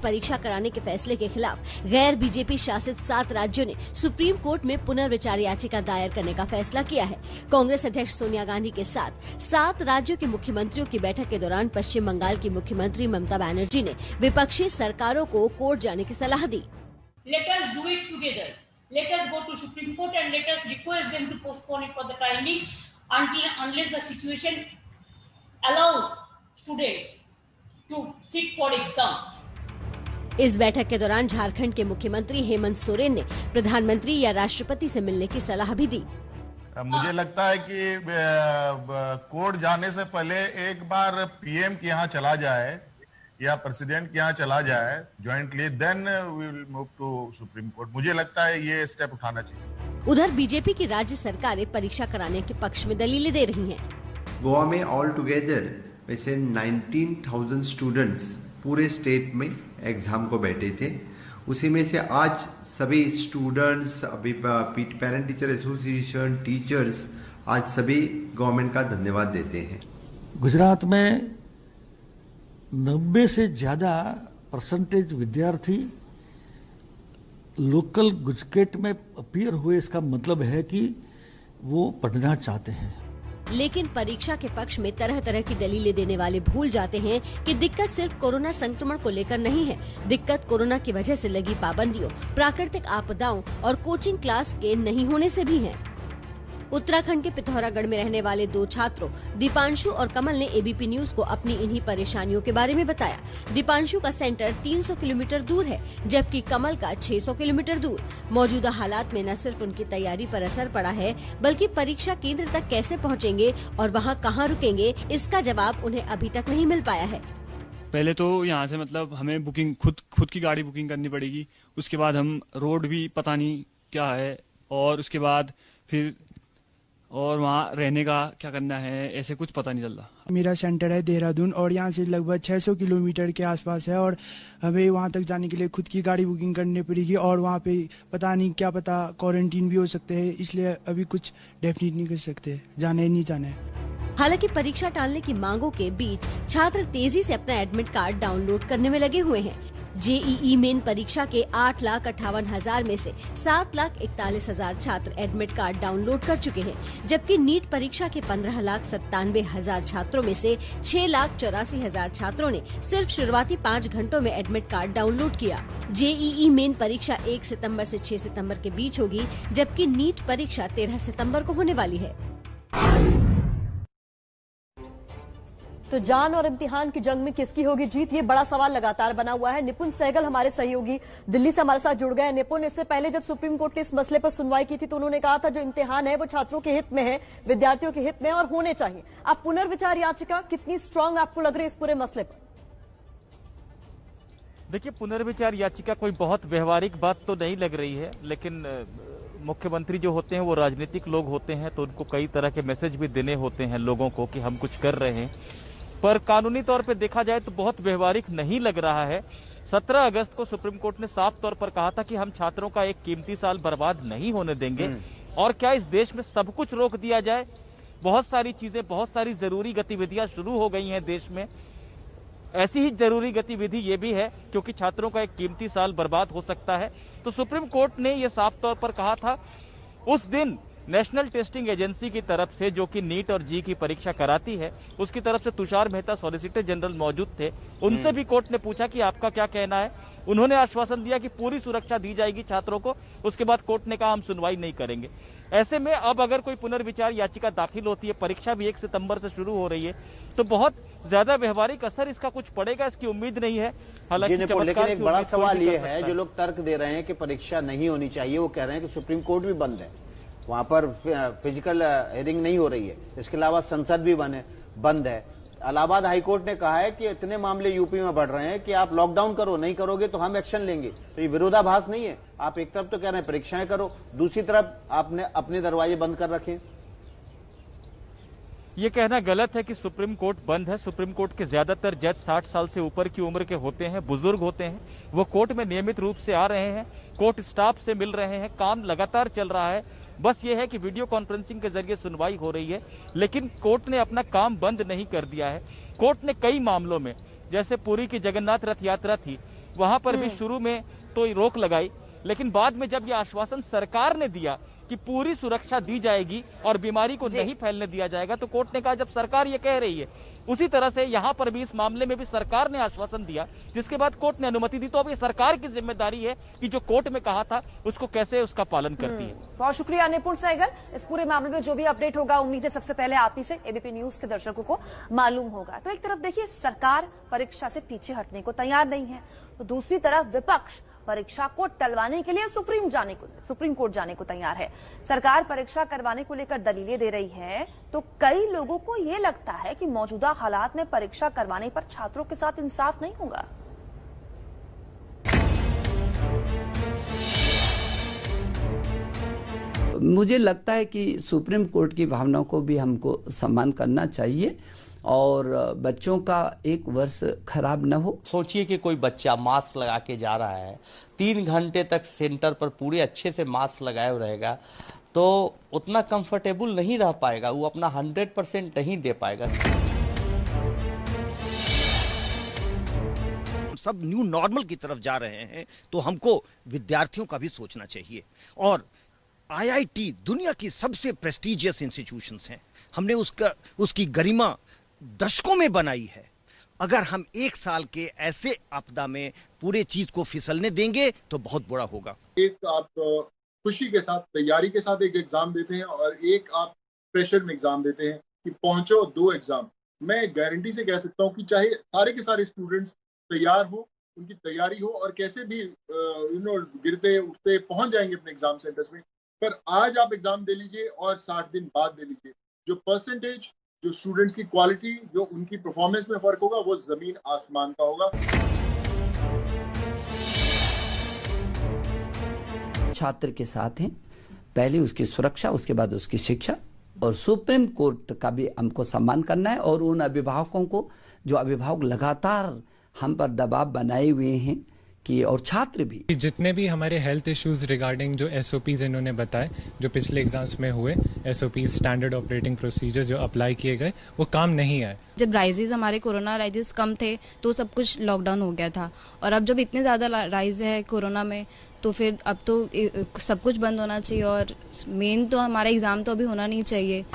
परीक्षा कराने के फैसले के खिलाफ गैर बीजेपी शासित 7 राज्यों ने सुप्रीम कोर्ट में पुनर्विचार याचिका दायर करने का फैसला किया है। कांग्रेस अध्यक्ष सोनिया गांधी के साथ 7 राज्यों के मुख्यमंत्रियों की बैठक के दौरान पश्चिम बंगाल की मुख्यमंत्री ममता बनर्जी ने विपक्षी सरकारों को कोर्ट जाने की सलाह दी। Let us do it together. Let us go to Supreme Court and let us request them to postpone it for the timing unless the situation allows students to sit for exam. इस बैठक के दौरान झारखंड के मुख्यमंत्री हेमंत सोरेन ने प्रधानमंत्री या राष्ट्रपति से मिलने की सलाह भी दी। मुझे लगता है कि कोर्ट जाने से पहले एक बार पीएम के यहाँ चला जाए या प्रेसिडेंट के यहाँ चला जाए jointly, then we will move to supreme court. मुझे लगता है ये स्टेप उठाना चाहिए। उधर बीजेपी की राज्य सरकारें परीक्षा कराने के पक्ष में दलीलें दे रही हैं। गोवा में ऑल टुगेदर वैसे 19,000 स्टूडेंट्स पूरे स्टेट में एग्जाम को बैठे थे। उसी में से आज सभी स्टूडेंट्स, अभी पेरेंट टीचर एसोसिएशन, टीचर्स आज सभी गवर्नमेंट का धन्यवाद देते हैं। गुजरात में 90 से ज्यादा परसेंटेज विद्यार्थी लोकल गुजकेट में अपीयर हुए। इसका मतलब है कि वो पढ़ना चाहते हैं। लेकिन परीक्षा के पक्ष में तरह तरह की दलीलें देने वाले भूल जाते हैं कि दिक्कत सिर्फ कोरोना संक्रमण को लेकर नहीं है। दिक्कत कोरोना की वजह से लगी पाबंदियों, प्राकृतिक आपदाओं और कोचिंग क्लास के नहीं होने से भी है। उत्तराखंड के पिथौरागढ़ में रहने वाले 2 छात्रों दीपांशु और कमल ने एबीपी न्यूज को अपनी इन्हीं परेशानियों के बारे में बताया। दीपांशु का सेंटर 300 किलोमीटर दूर है, जबकि कमल का 600 किलोमीटर दूर। मौजूदा हालात में न सिर्फ उनकी तैयारी पर असर पड़ा है, बल्कि परीक्षा केंद्र तक कैसे पहुंचेंगे और वहां कहां रुकेंगे, इसका जवाब उन्हें अभी तक नहीं मिल पाया है। पहले तो यहाँ से मतलब हमें बुकिंग खुद की गाड़ी बुकिंग करनी पड़ेगी। उसके बाद हम रोड भी पता नहीं क्या है, और उसके बाद फिर और वहाँ रहने का क्या करना है, ऐसे कुछ पता नहीं चल रहा। मेरा सेंटर है देहरादून और यहाँ से लगभग 600 किलोमीटर के आसपास है, और हमें वहाँ तक जाने के लिए खुद की गाड़ी बुकिंग करनी पड़ेगी, और वहाँ पे पता नहीं क्या पता क्वारंटीन भी हो सकते हैं, इसलिए अभी कुछ डेफिनेट नहीं कर सकते जाना है नहीं जाना है। हालांकि परीक्षा टालने की मांगों के बीच छात्र तेजी से अपना एडमिट कार्ड डाउनलोड करने में लगे हुए हैं। जेईई मेन परीक्षा के 8,58,000 में से 7,41,000 छात्र एडमिट कार्ड डाउनलोड कर चुके हैं, जबकि नीट परीक्षा के 15,97,000 छात्रों में से 6,84,000 छात्रों ने सिर्फ शुरुआती 5 घंटों में एडमिट कार्ड डाउनलोड किया। जेईई मेन परीक्षा 1 सितंबर से 6 सितंबर के बीच होगी, जबकि नीट परीक्षा 13 सितंबर को होने वाली है। तो जान और इम्तिहान की जंग में किसकी होगी जीत, ये बड़ा सवाल लगातार बना हुआ है। निपुण सहगल हमारे सहयोगी दिल्ली से हमारे साथ जुड़ गए। निपुण, इससे पहले जब सुप्रीम कोर्ट ने इस मसले पर सुनवाई की थी तो उन्होंने कहा था जो इम्तिहान है वो छात्रों के हित में है, विद्यार्थियों के हित में और होने चाहिए। अब पुनर्विचार याचिका कितनी स्ट्रांग आपको लग रही है इस पूरे मसले पर? देखिए, पुनर्विचार याचिका कोई बहुत व्यवहारिक बात तो नहीं लग रही है, लेकिन मुख्यमंत्री जो होते हैं वो राजनीतिक लोग होते हैं, तो उनको कई तरह के मैसेज भी देने होते हैं लोगों को कि हम कुछ कर रहे हैं। पर कानूनी तौर पे देखा जाए तो बहुत व्यवहारिक नहीं लग रहा है। 17 अगस्त को सुप्रीम कोर्ट ने साफ तौर पर कहा था कि हम छात्रों का एक कीमती साल बर्बाद नहीं होने देंगे, और क्या इस देश में सब कुछ रोक दिया जाए? बहुत सारी चीजें, बहुत सारी जरूरी गतिविधियां शुरू हो गई हैं देश में। ऐसी ही जरूरी गतिविधि ये भी है, क्योंकि छात्रों का एक कीमती साल बर्बाद हो सकता है। तो सुप्रीम कोर्ट ने यह साफ तौर पर कहा था। उस दिन नेशनल टेस्टिंग एजेंसी की तरफ से, जो कि नीट और जी की परीक्षा कराती है, उसकी तरफ से तुषार मेहता सॉलिसिटर जनरल मौजूद थे। उनसे भी कोर्ट ने पूछा कि आपका क्या कहना है। उन्होंने आश्वासन दिया कि पूरी सुरक्षा दी जाएगी छात्रों को। उसके बाद कोर्ट ने कहा हम सुनवाई नहीं करेंगे। ऐसे में अब अगर कोई पुनर्विचार याचिका दाखिल होती है, परीक्षा भी 1 सितंबर से शुरू हो रही है, तो बहुत ज्यादा व्यवहारिक असर इसका कुछ पड़ेगा, इसकी उम्मीद नहीं है। हालांकि लेकिन एक बड़ा सवाल ये है, जो लोग तर्क दे रहे हैं कि परीक्षा नहीं होनी चाहिए, वो कह रहे हैं कि सुप्रीम कोर्ट भी बंद है, वहां पर फिजिकल हियरिंग नहीं हो रही है, इसके अलावा संसद भी बंद है। इलाहाबाद हाईकोर्ट ने कहा है कि इतने मामले यूपी में बढ़ रहे हैं कि आप लॉकडाउन करो, नहीं करोगे तो हम एक्शन लेंगे। तो ये विरोधाभास नहीं है? आप एक तरफ तो कह रहे हैं परीक्षाएं करो, दूसरी तरफ आपने अपने दरवाजे बंद कर रखे। ये कहना गलत है कि सुप्रीम कोर्ट बंद है। सुप्रीम कोर्ट के ज्यादातर जज 60 साल से ऊपर की उम्र के होते हैं, बुजुर्ग होते हैं। वो कोर्ट में नियमित रूप से आ रहे हैं, कोर्ट स्टाफ से मिल रहे हैं, काम लगातार चल रहा है। बस ये है कि वीडियो कॉन्फ्रेंसिंग के जरिए सुनवाई हो रही है, लेकिन कोर्ट ने अपना काम बंद नहीं कर दिया है। कोर्ट ने कई मामलों में, जैसे पुरी की जगन्नाथ रथ यात्रा थी, वहां पर भी शुरू में तो रोक लगाई, लेकिन बाद में जब यह आश्वासन सरकार ने दिया कि पूरी सुरक्षा दी जाएगी और बीमारी को नहीं फैलने दिया जाएगा, तो कोर्ट ने कहा जब सरकार ये कह रही है, उसी तरह से यहां पर भी इस मामले में भी सरकार ने आश्वासन दिया, जिसके बाद कोर्ट ने अनुमति दी। तो अब ये सरकार की जिम्मेदारी है कि जो कोर्ट में कहा था उसको कैसे उसका पालन करती है। बहुत शुक्रिया निपुण सहगल। इस पूरे मामले में जो भी अपडेट होगा, उम्मीद है सबसे पहले आप ही से, एबीपी न्यूज के दर्शकों को मालूम होगा। तो एक तरफ देखिए सरकार परीक्षा से पीछे हटने को तैयार नहीं है, तो दूसरी तरफ विपक्ष परीक्षा को टलवाने के लिए सुप्रीम कोर्ट जाने को तैयार है। सरकार परीक्षा करवाने को लेकर दलीलें दे रही है, तो कई लोगों को यह लगता है कि मौजूदा हालात में परीक्षा करवाने पर छात्रों के साथ इंसाफ नहीं होगा। मुझे लगता है कि सुप्रीम कोर्ट की भावनाओं को भी हमको सम्मान करना चाहिए और बच्चों का एक वर्ष खराब न हो। सोचिए कि कोई बच्चा मास्क लगा के जा रहा है, 3 घंटे तक सेंटर पर पूरे अच्छे से मास्क लगाए रहेगा, तो उतना कंफर्टेबल नहीं रह पाएगा, वो अपना 100% नहीं दे पाएगा। सब न्यू नॉर्मल की तरफ जा रहे हैं, तो हमको विद्यार्थियों का भी सोचना चाहिए। और IIT दुनिया की सबसे प्रेस्टिजियस इंस्टीट्यूशंस हैं, हमने उसकी गरिमा दशकों में बनाई है। अगर हम 1 साल के ऐसे आपदा में पूरे चीज को फिसलने देंगे तो बहुत बुरा होगा। एक आप खुशी के साथ, तैयारी के साथ एक एग्जाम देते हैं और एक आप प्रेशर में एग्जाम देते हैं कि पहुंचो 2 एग्जाम। मैं गारंटी से कह सकता हूं कि चाहे सारे के सारे स्टूडेंट्स तैयार हो, उनकी तैयारी हो और कैसे भी गिरते उठते पहुंच जाएंगे अपने एग्जाम सेंटर्स में, पर आज आप एग्जाम दे लीजिए और 60 दिन बाद दे लीजिए, जो परसेंटेज, जो स्टूडेंट्स की क्वालिटी, जो उनकी परफॉर्मेंस में फर्क होगा, वो जमीन आसमान का होगा। छात्र के साथ हैं, पहले उसकी सुरक्षा, उसके बाद उसकी शिक्षा, और सुप्रीम कोर्ट का भी हमको सम्मान करना है। और उन अभिभावकों को, जो अभिभावक लगातार हम पर दबाव बनाए हुए हैं कि, और छात्र भी, जितने भी हमारे हेल्थ इश्यूज रिगार्डिंग जो SOPs इन्होंने बताए, जो पिछले एग्जाम्स में हुए SOPs, स्टैंडर्ड ऑपरेटिंग प्रोसीजर जो अप्लाई किए गए, वो काम नहीं आए। जब राइजेस, हमारे कोरोना राइजेस कम थे तो सब कुछ लॉकडाउन हो गया था, और अब जब इतने ज्यादा राइज है कोरोना में, तो फिर अब तो सब कुछ बंद होना चाहिए, और मेन तो हमारा एग्जाम तो अभी होना नहीं चाहिए।